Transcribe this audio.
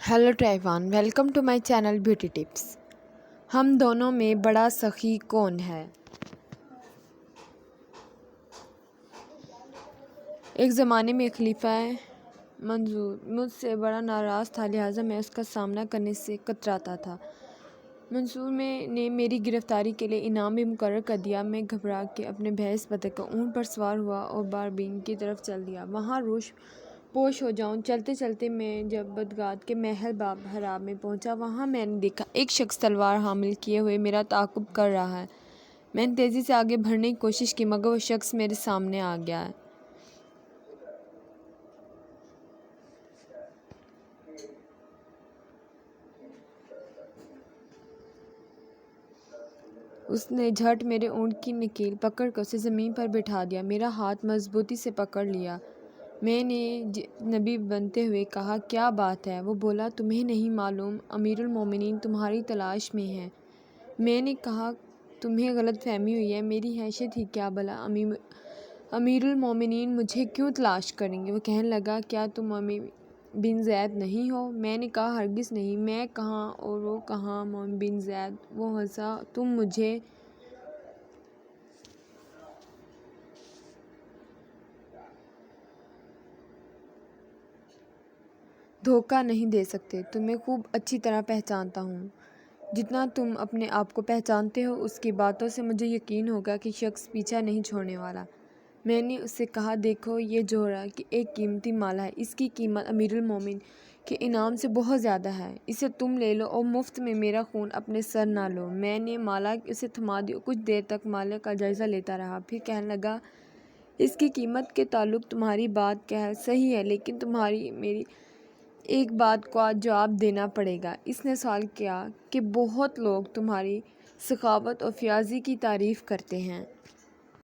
Hello everyone, welcome to my channel beauty tips. हम दोनों में बड़ा सखी कौन है? एक ज़माने में खलीफा मंसूर मुझसे बड़ा नाराज़ था, लिहाजा मैं उसका सामना करने से कतराता था। मंसूर ने मेरी गिरफ्तारी के लिए इनाम भी मुकर्रर कर दिया। मैं घबरा के अपने भैंस बतख का ऊँट पर सवार हुआ और बारबीन की तरफ चल दिया। वहाँ रोश पोश हो जाऊं। चलते चलते मैं जब बगदाद के महल बाब हराम में पहुंचा, वहां मैंने देखा एक शख्स तलवार हामिल किए हुए मेरा ताक़ुब कर रहा है। मैंने तेज़ी से आगे बढ़ने की कोशिश की, मगर वो शख्स मेरे सामने आ गया है। उसने झट मेरे ऊँट की नकील पकड़ कर उसे ज़मीन पर बिठा दिया। मेरा हाथ मजबूती से पकड़ लिया। मैंने नबी बनते हुए कहा, क्या बात है? वो बोला, तुम्हें नहीं मालूम अमीरुल मोमिनीन तुम्हारी तलाश में है। मैंने कहा, तुम्हें गलत फहमी हुई है, मेरी हैसियत ही क्या भला, अमीरुल मोमिनीन मुझे क्यों तलाश करेंगे? वो कहने लगा, क्या तुम अमीर बिन ज़ैद नहीं हो? मैंने कहा, हरगिज़ नहीं, मैं कहाँ और वो कहाँ मोमिन बिन ज़ैद। वो हंसा, तुम मुझे धोखा नहीं दे सकते, तुम्हें खूब अच्छी तरह पहचानता हूँ। जितना तुम अपने आप को पहचानते हो, उसकी बातों से मुझे यकीन होगा कि शख्स पीछा नहीं छोड़ने वाला। मैंने उससे कहा, देखो ये जोहरा की एक कीमती माला है, इसकी कीमत अमीरुल मोमिन के इनाम से बहुत ज़्यादा है। इसे तुम ले लो और मुफ्त में मेरा खून अपने सर ना लो। मैंने माला उसे थमा दी और कुछ देर तक माला का जायज़ा लेता रहा। फिर कहने लगा, इसकी कीमत के ताल्लुक तुम्हारी बात क्या है? सही है, लेकिन तुम्हारी मेरी एक बात का जवाब देना पड़ेगा। इसने सवाल किया कि बहुत लोग तुम्हारी सखावत और फ़याज़ी की तारीफ़ करते हैं।